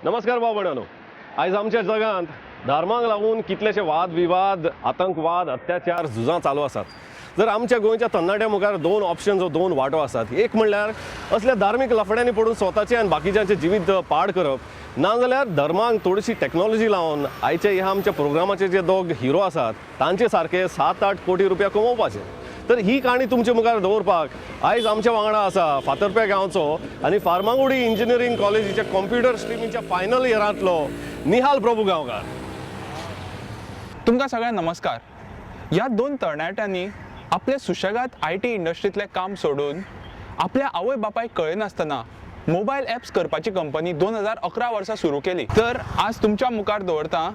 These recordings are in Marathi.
नमस्कार भाव भयणानो. आयज आमच्या जगांत धर्माक लागून कितलेशे वाद विवाद, आतंकवाद, अत्याचार, झुजां चालू आसात. जर आमच्या गोंयच्या तरणाट्या मुखार दोन ऑप्शन्स वा दोन वाटो आसात. एक म्हणल्यार असल्या धार्मीक लफड्यांनी पडून स्वताचे आनी बाकीच्यांचे जिवीत पाड करप, नाजाल्यार धर्मांक थोडीशी टॅक्नॉलॉजी लावन आयचे ह्या आमच्या प्रोग्रामाचे जे दोग हिरो आसात तांचे सारके 7-8 कोटी रुपया कमोवपाचे. तर ही काणी तुमचे मुखार दवरपाक आयज आमच्या वांगडा आसा फातर्पे गांवचो आनी फार्मागुडी इंजिनियरींग कॉलेजीच्या कॉम्प्युटर स्ट्रिमीच्या फायनल इयरांतलो निहाल प्रभू गांवकार. तुमकां सगळ्यांक नमस्कार. ह्या दोन तरणाट्यांनी आपले सुशेगाद IT इंडस्ट्रीतले काम सोडून आपल्या आवय बापायक कळनासतना मोबायल ॲप्स करपाची कंपनी 2011 वर्सा सुरू केली. तर आज तुमच्या मुखार दवरता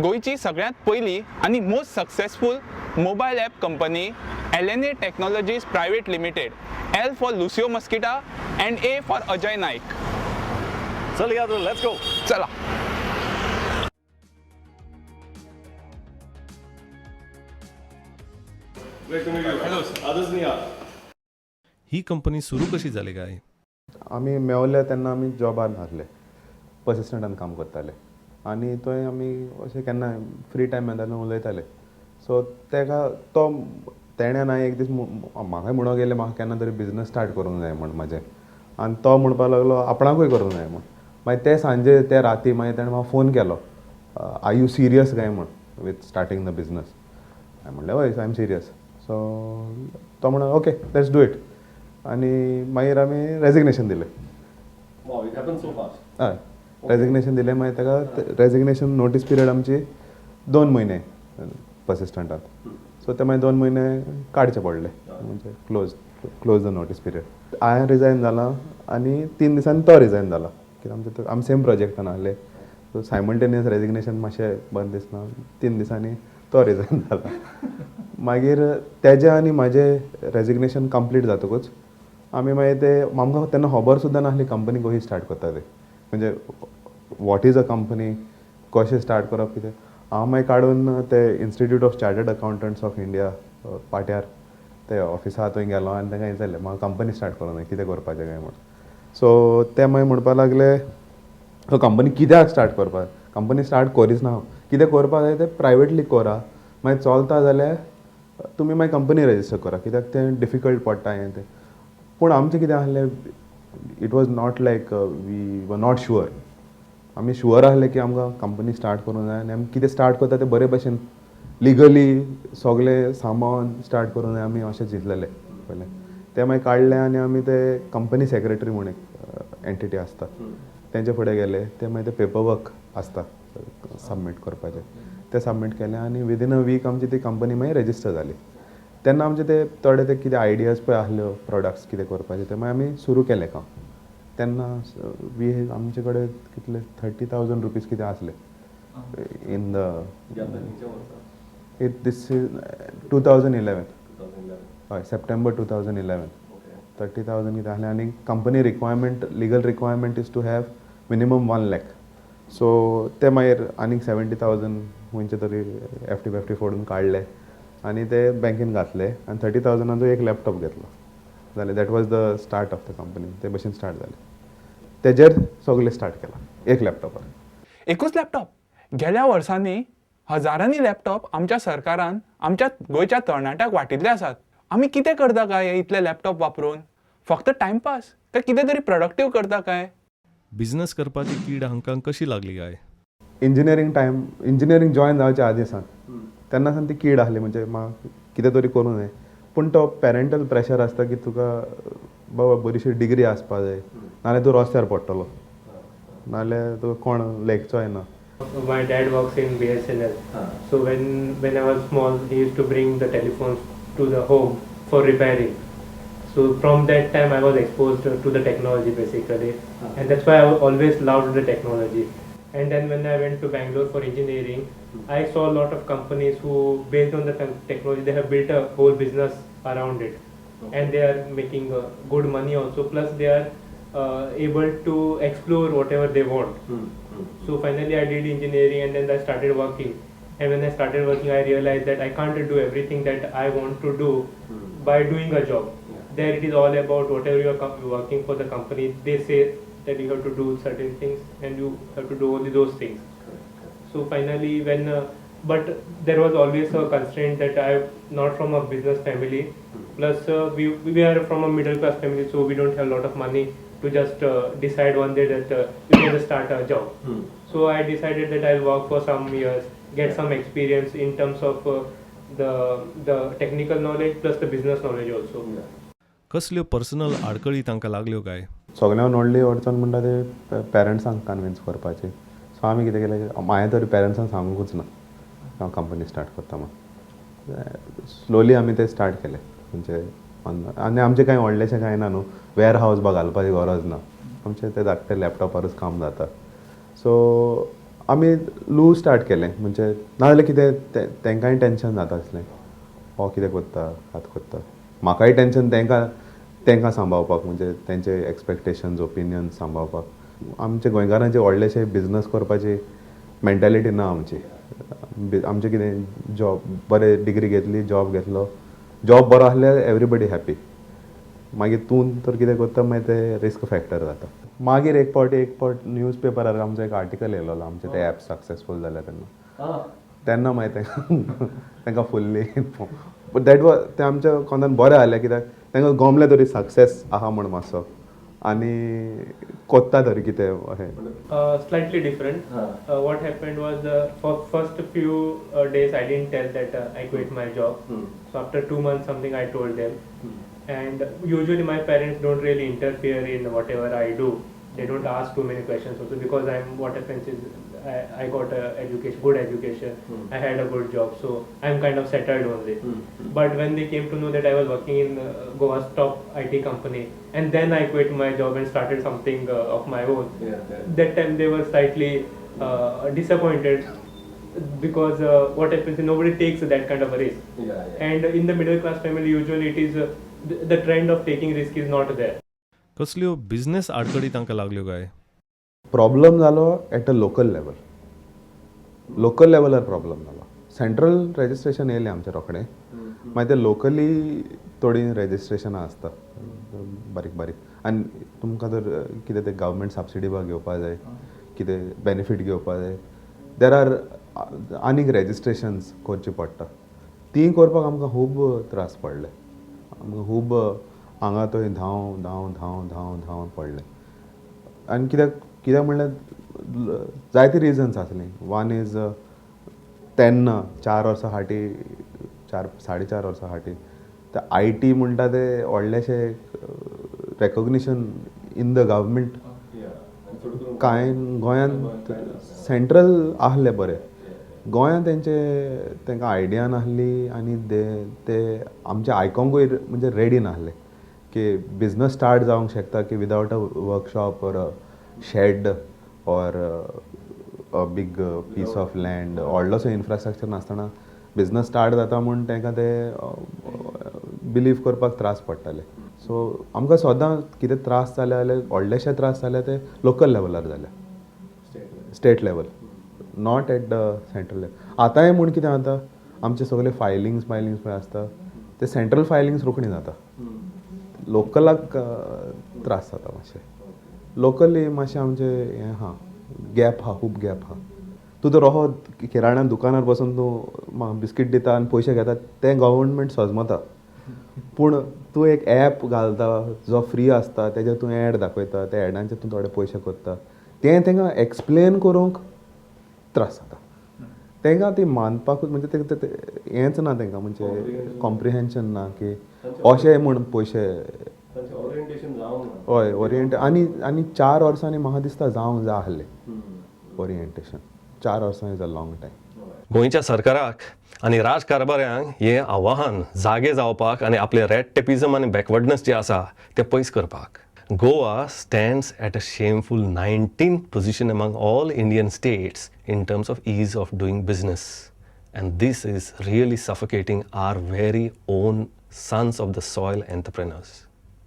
गोंयची सगळ्यांत पयली आनी most successful mobile app company LNA technologies private limited. L for Lucio Mesquita and A for Ajay Naik. चल या लेट्स गो. चला. ही कंपनी सुरू कशी जाली काय? आमी मेवले तेन्ना आमी जॉबार आसले, बस स्टँडान काम करताले आनी थंय आमी अशें केन्ना फ्री टायम मेळटा तेन्ना उलयताले. सो तेणें ना एक दीस म्हाकाय म्हणून गेले म्हाका केन्ना तरी बिजनस स्टार्ट करूंक जाय म्हण म्हाजें. आनी तो म्हणपाक लागलो आपणाकूय करूंक जाय म्हण. मागीर ते सांजे ते राती मागीर ताणें म्हाका फोन केलो, आर यू सिरियस काय म्हण विथ स्टार्टींग द बिजनस. हांवें म्हणलें हय आय एम सिरियस. सो तो म्हणून ओके लेट्स डू इट. आनी मागीर आमी रेजिग्नेशन दिलें. हय रेजिग्नेशन दिलें. मागीर ताका रेजिग्नेशन नोटीस पिरियड आमची 2 म्हयने बस स्टँडांत. सो ते मागीर 2 म्हयने काडचे पडले, म्हणजे क्लोज द नोटीस पिरियड. हांवें रिजायन जालां आनी 3 दिसांनी तो रिजायन जाला. कित्याक आमी सेम प्रोजेक्टान आहले. सो सायमल्टेनियस रेजिग्नेशन मातशें बरें दिसना. 3 दिसांनी तो रिजायन जाला. मागीर तेजें आनी म्हाजें रेजिग्नेशन कंप्लीट जातकूच आमी मागीर ते आमकां तेन्ना खबर सुद्दां नासली कंपनी कशी स्टार्ट करता ती, म्हणजे वॉट इज अ कंपनी, कशें स्टार्ट करप कितें. हांव मागीर काडून ते institute of chartered accountants of India पाट्यार ते ऑफिसा थंय गेलो आनी तांकां विचारलें म्हाका कंपनी स्टार्ट करूं जाय, कितें करपाचें काय म्हण. सो ते मागीर म्हणपाक लागले सो कंपनी कित्याक स्टार्ट करपाक, कंपनी स्टार्ट करीच ना, कितें करपाक जाय तें प्रायवेटली करा, मागीर चलता जाल्यार तुमी मागीर कंपनी रजिस्टर करा, कित्याक तें डिफिकल्ट पडटा हें तें. पूण आमचें कितें आहलें, it was not like we were not sure. आमी शुअर आहले की आमकां कंपनी स्टार्ट करूंक जाय आनी आमी कितें स्टार्ट करता तें बरे भशेन लिगली सगळें सामान स्टार्ट करूंक जाय आमी अशें चिंतलेलें पयलें. तें मागीर काडलें आनी आमी ते कंपनी सेक्रेटरी म्हूण एक एंटिटी आसता तेंचे फुडें गेले. ते मागीर ते पेपरवर्क आसता सबमीट करपाचें, तें सबमीट केलें आनी विदीन अ वीक आमची ती कंपनी मागीर रजिस्टर जाली. तेन्ना आमचे ते थोडे ते कितें आयडियाज पळय आहल्यो प्रोडक्ट्स कितें करपाचे ते मागीर आमी सुरू केलें काम. तेन्ना आमचे कडेन कितले 30,000 रुपीज कितें आसले इन द दीस 2011. हय सप्टेंबर 2011. 30,000 कितें आहलें आनी company requirement, legal requirement is to have minimum 1 lakh. So ते मागीर आनीक 70,000 खंयचे तरी FD फोडून काडले आनी ते बँकेन घातले आनी 30,000 एक लॅपटॉप घेतलो जालें. That was the start of the company. ते भशेन स्टार्ट जालें. तेजेर सगळें स्टार्ट केलां एक लॅपटॉपार. एकूच लॅपटॉप. गेल्या वर्सांनी हजारांनी लॅपटॉप आमच्या सरकारान आमच्या गोंयच्या तरणाट्याक वाटिल्ले आसात. आमी कितें करता काय इतले लॅपटॉप वापरून? फक्त टायमपास काय कितें तरी प्रोडक्टीव करता काय? बिझनेस करपाची कीड हांकां कशी लागली काय? इंजिनियरींग जॉयन जावच्या आदी सावन तेन्ना सावन ती कीड आहली, म्हणजे म्हाका कितें तरी करूं जाय. पूण तो पेरेंटल प्रेशर आसता की तुका बाबा बरीशी डिग्री आसपा जाय, नाल्यार तूं रस्त्यार पडटलो, नाल्यार तुका कोण लेखचो येना. My dad works in BSNL. So when I was small, he used to bring the telephones to the home for repairing. So from that time, I was exposed to the technology basically, and that's why I always loved the technology. And then when I went to Bangalore for engineering, I saw a lot of companies who, based on the technology, they have built a whole business around it, and they are making good money also. Plus, they are able to explore whatever they want. So finally I did engineering and then I started working. And when I started working, I realized that I can't do everything that I want to do by doing a job. There it is all about whatever you are working for the company. They say that you have to do certain things and you have to do only those things. So finally, but there was always a constraint that I'm not from a business family. Plus, we are from a middle class family, so we don't have a lot of money to just decide one day that you can just start a job. So I decided that I'll work for some years, get some experience in terms of the technical knowledge plus the business knowledge also. कसल्यो पर्सनल आडकळी तांकां लागल्यो काय? सगळ्यांत व्हडली अडचण म्हणटा ते पेरंट्सांक कन्विन्स करपाची. सो आमी कितें केलें, हांवें तरी पेरंट्सांक सांगूंकूच ना हांव कंपनी स्टार्ट करता म्हणून. स्लोली आमी तें स्टार्ट केलें. म्हणजे आनी आमचें कांय व्हडलेशें कांय ना न्हू, वेअर हावस बा घालपाची गरज ना, आमचें तें धाकटें लॅपटॉपारूच काम जाता. सो आमी लू स्टार्ट केलें. म्हणजे नाजाल्यार कितें तेंकांय टेंशन जाता आसलें, हो कितें करता आतां करता. म्हाकाय टेंशन तेंकां सांबाळपाक, म्हणजे तेंचे एक्सपेक्टेशन्स ओपिनियन्स सांबाळपाक. आमचे गोंयकारांचे व्हडलेशे बिजनस करपाची मेंटेलिटी ना आमची. आमचें कितें जॉब, बरें डिग्री घेतली, जॉब घेतलो, जॉब बरो आसल्यार एवरीबडी हॅपी. मागीर तूं तर कितें करता मागीर ते रिस्क फॅक्टर जाता. मागीर एक पावट न्यूज पेपरार आमचो एक आर्टिकल येयलोलो आमचें तें ॲप सक्सेसफूल जालें तेन्ना मागीर तांकां फुल्ली दॅट वॉज तें आमच्या कोंतान बरें जालें, कित्याक तांकां गमलें तरी सक्सेस आहा म्हण मातसो, आनी कोत्ता तरी कितें अशें. Slightly different. What happened was for first few days I didn't tell that I quit my job. So after 2 months something I told them. And usually my parents don't really interfere in whatever I do. They don't ask too many questions also, because what happens is I got good education. I had a good job, so I'm kind of settled only. But when they came to know that I was working in Goa's top IT company, and then I quit my job and started something of my own, that time they were slightly disappointed, because what happens is nobody takes that kind of a risk. And in the middle class family, usually it is the trend of taking risk is not there. कसल्यो बिझनेस आडकळी तांकां लागल्यो काय? प्रॉब्लम जालो एट अ लोकल लेवलार प्रॉब्लम जालो. सेंट्रल रेजिस्ट्रेशन येयलें आमचें रोखडें, मागीर ते लोकली थोडीं रेजिस्ट्रेशनां आसता बारीक. आनी तुमकां जर कितें तें गव्हर्मेंट सबसिडी बा घेवपा जाय, कितें बेनिफीट घेवपा जाय, देर आर आनीक रेजिस्ट्रेशन्स करची पडटा. तीं करपाक आमकां खूब त्रास पडले. आमकां खूब हांगा थंय धांव पडलें. आनी कित्याक म्हणल्यार जायती रिजन्स आसलीं. वन इज तेन्ना 4 वर्सां फाटीं 4.5 वर्सां फाटीं ते IT म्हणटा ते व्हडलेशे रेकॉग्निशन इन द गव्हर्मेंट कांय गोंयांत सेंट्रल आहलें बरें. गोंयांत तांकां आयडिया नासली, आनी ते आमचें आयकोंकूय म्हणजे रेडी नासलें की बिजनस स्टार्ट जावंक शकता की without a workshop or a shed or a big piece of land, व्हडलोसो इन्फ्रास्ट्रक्चर नासतना बिजनस स्टार्ट जाता म्हूण तांकां ते बिलीव करपाक त्रास पडटाले. सो आमकां सदां कितें त्रास जाले जाल्यार व्हडलेशे त्रास जाले ते लोकल लेवलार जाले, state level, not at the central level. आतांय म्हूण कितें जाता, आमचे सगळे फायलिंग्स पळय आसता ते सेंट्रल फायलिंग्स रोखडी जाता. लोकलाक त्रास जाता मातशे. लोकली मातशें आमचें हें आहा, गॅप आहा, खूब गॅप आहा. तूं तर रोहो किराण्यान दुकानार बसून तूं बिस्कीट दिता आनी पयशे घेता तें गव्हर्मेंट सजमता. पूण तूं एक ॲप घालता जो फ्री आसता, तेजेर तूं एड दाखयता, त्या एडांचेर तूं थोडे पयशे करता, तें तांकां एक्सप्लेन करूंक त्रास जाता. तांकां ती मानपाकूच म्हणजे ते हेंच ना तांकां, म्हणजे कॉम्प्रिहेन्शन ना की अशें म्हूण पयशे. हय, आनी 4 वर्सांनी म्हाका दिसता जावंक जाय आसलें ओरिएंटेशन. 4 वर्सां इज अ लाँग टायम. गोंयच्या सरकाराक आनी राजकारभाऱ्यांक हें आव्हान जागे जावपाक आनी आपले रेड टेपिझम आनी बॅकवर्डनेस जे आसा ते पयस करपाक. Goa stands at a shameful 19th position among all Indian states in terms of ease of doing business. And this is really suffocating our very own sons of the soil entrepreneurs.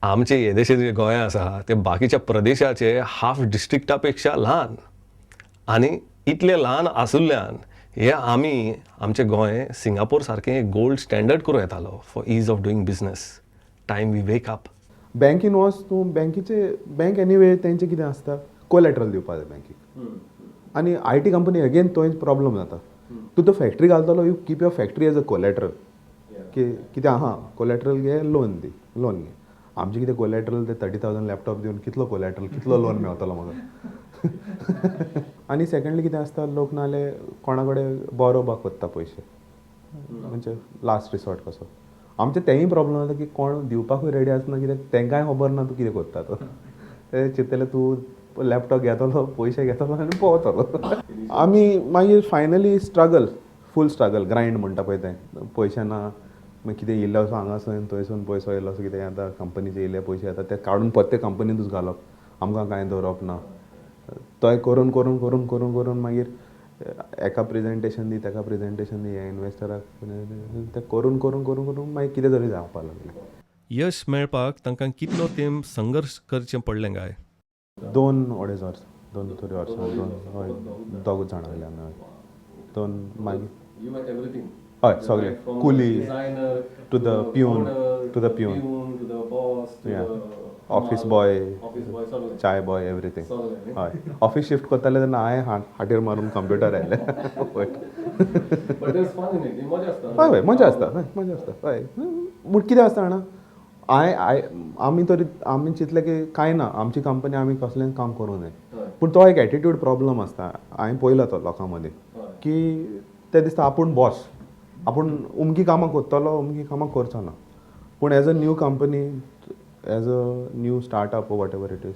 आमचे येदेशे जे गोंय आसा ते बाकीच्या प्रदेशाचे हाफ डिस्ट्रिक्टा पेक्षा ल्हान, आनी इतले ल्हान आसुल्ल्यान हे आमचे गोंय सिंगापोर सारकें एक गोल्ड स्टँडर्ड करूं येतालो for ease of doing business. Time we wake up. बँकीन वच तूं बँक एनीवे तेंचें कितें आसता कोलॅटरल दिवपा जाय बँकेक आनी आय टी कंपनी अगेन तोच प्रॉब्लम जाता तूं तो फॅक्टरी घालतलो you keep your factory as a collateral की कितें आहा कोलॅटरल घे लोन घे आमचें कितें कोलॅटरल ते 30,000 लॅपटॉप दिवन कितलो कोलॅटरल कितलो लोन मेळटलो म्हाका आनी सेकंडली कितें आसता लोक नाजाल्यार कोणा कडेन बरोवपाक कोत्ता पयशे म्हणजे लास्ट रिसॉर्ट कसो आमचें तेंय प्रॉब्लम जाता की कोण दिवपाकूय रेडी आसना कित्याक तेंकांय खबर ना तूं कितें कोत्ता तो ते चिंतलें तूं लॅपटॉप घेतलो पयशे घेतलो आनी पोवतलो आमी मागीर फायनली फूल स्ट्रगल ग्रायंड म्हणटा पळय तें पयशे ना मागीर कितें येयल्लो असो हांगासून थंयसून पयसो येयलो असो कितें आतां कंपनीचे येयले पयशे आतां ते काडून परते कंपनींतूच घालप आमकां कांय दवरप ना तोय करून करून करून करून करून मागीर एका प्रेजेंटेशन दी तेका प्रेजेंटेशन दी हे इन्वेस्टराक ते करून करून करून करून मागीर कितें तरी जावपाक लागलें यश मेळपाक तांकां कितलो तेंप संघर्श करचें पडलें काय 2-2.5 वर्स 2-3 वर्सां दोगूच जाणां वयले आमी दोन मागीर हय सगळे कुली टू द पिवन ऑफिस बॉय चाय बॉय एवरीथींग हय ऑफिस शिफ्ट करताले तेन्ना हांवें हाटीर मारून कंप्युटर आयले हय हय मजा आसता हय पूण कितें आसता जाणा आमी चिंतलें की कांय ना आमची कंपनी आमी कसलें काम करूं नये पूण तो एक एटिट्यूड प्रॉब्लम आसता हांवें पळयलो तो लोकां मदीं की ते दिसता आपूण बॉस आपूण उमकी कामां कोत्तलो उमकी कामां करचो ना पूण as a new company as a new startup whatever it is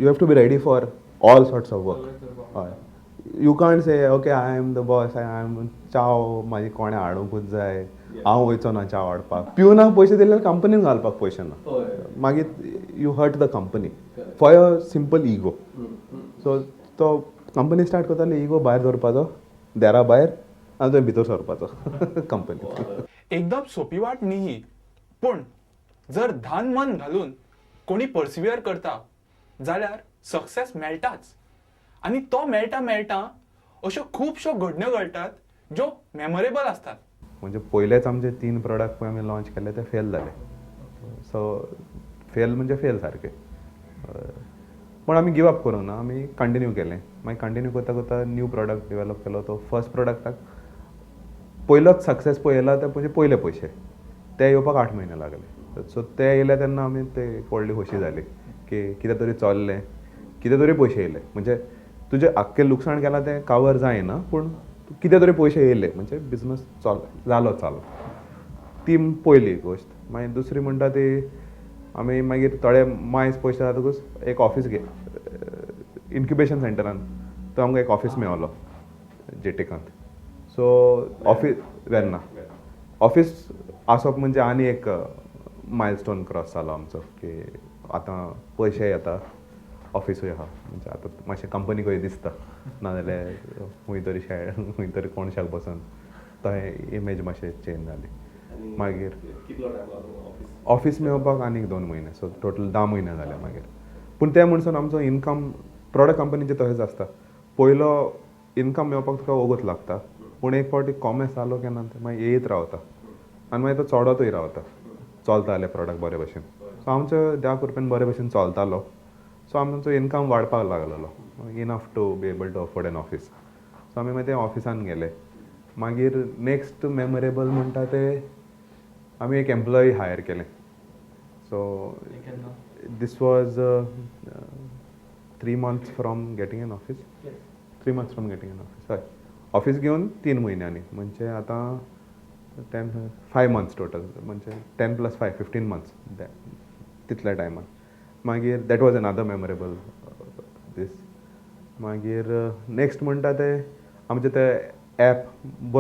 you have to be ready for all sorts of work हय you can't say okay I am the boss I am चाव म्हाजी कोणें हाडूंकूच जाय हांव वयचो ना चाव हाडपाक पिवनाक पयशे दिल्यार कंपनीन घालपाक पयशे ना मागीर you hurt the company for a simple ego so तो कंपनी स्टार्ट करताले इगो भायर दवरपाचो देरा भायर आनी थंय भितर सरपाचो कंपनी एकदम सोपी वाट न्ही ही पूण जर धान मन घालून कोणी पर्सिवियर करता जाल्यार सक्सेस मेळटाच आनी तो मेळटा अश्यो खुबश्यो घडण्यो घडटात ज्यो मेमोरेबल असतात म्हणजे पयलेच आमचे 3 प्रोडक्ट पळय आमी लॉन्च केले ते फेल जाले सो फेल म्हणजे फेल सारके पण आमी गिव अप करूंक ना आमी कंटिन्यू केलें मागीर कंटिन्यू करता करता न्यू प्रोडक्ट डेवलप केलो तो फर्स्ट प्रोडक्टाक पयलोच सक्सेस पळयला ते म्हणजे पयले पयशे ते येवपाक 8 म्हयने लागले सो ते येयले तेन्ना आमी ते व्हडली खोशी जाली की कितें तरी चल्लें कितें तरी पयशे येयले म्हणजे तुजें आख्खें लुकसाण केलां तें कावर जायना पूण कितें तरी पयशे येयले म्हणजे बिझनस जालो चालू ती पयली गोश्ट मागीर दुसरी म्हणटा ती आमी मागीर थोडे मायज पयशे जातकूच एक ऑफीस इन्क्युबेशन सेंटरान तो आमकां एक ऑफीस मेळ्ळो जेटेकांत सो ऑफीस वेर्ना ऑफीस आसप म्हणजे आनी एक मायलस्टोन क्रॉस जालो आमचो की आतां पयशे येता ऑफिसूय आहा म्हणजे आतां मातशें कंपनी खंय दिसता नाजाल्यार खंय तरी खंय तरी कोणशाक बसून थंय इमेज मातशें चेंज जाली मागीर ऑफीस मेळपाक आनीक 2 म्हयने सो टोटल 10 म्हयने जाले मागीर पूण ते म्हणसून आमचो इनकम प्रोडक्ट कंपनीचे तशेंच आसता पयलो इनकम मेळपाक तुका वगत लागता पूण एक फावटी कॉमेस जालो केन्ना ते मागीर येयत रावता आनी मागीर तो चडतूय रावता चलता जाले प्रोडक्ट बरे भशेन सो आमच्या देवा कृपेन बरे भशेन चलतालो सो आमचो इनकम वाडपाक लागलेलो enough to be able to afford an office so आमी मागीर ते ऑफिसान गेले मागीर नेक्स्ट मेमोरेबल म्हणटा ते आमी एक एम्प्लॉई हायर केलें so this was 3 months from getting an office 3 months from getting an office हय ऑफीस घेवन 3 म्हयन्यांनी म्हणजे आतां 5 months टोटल म्हणजे 10+5 15 months तितल्या टायमान मागीर दॅट वॉज अनदर मेमोरेबल दीस मागीर नेक्स्ट म्हणटा ते आमचे ते ॲप बरे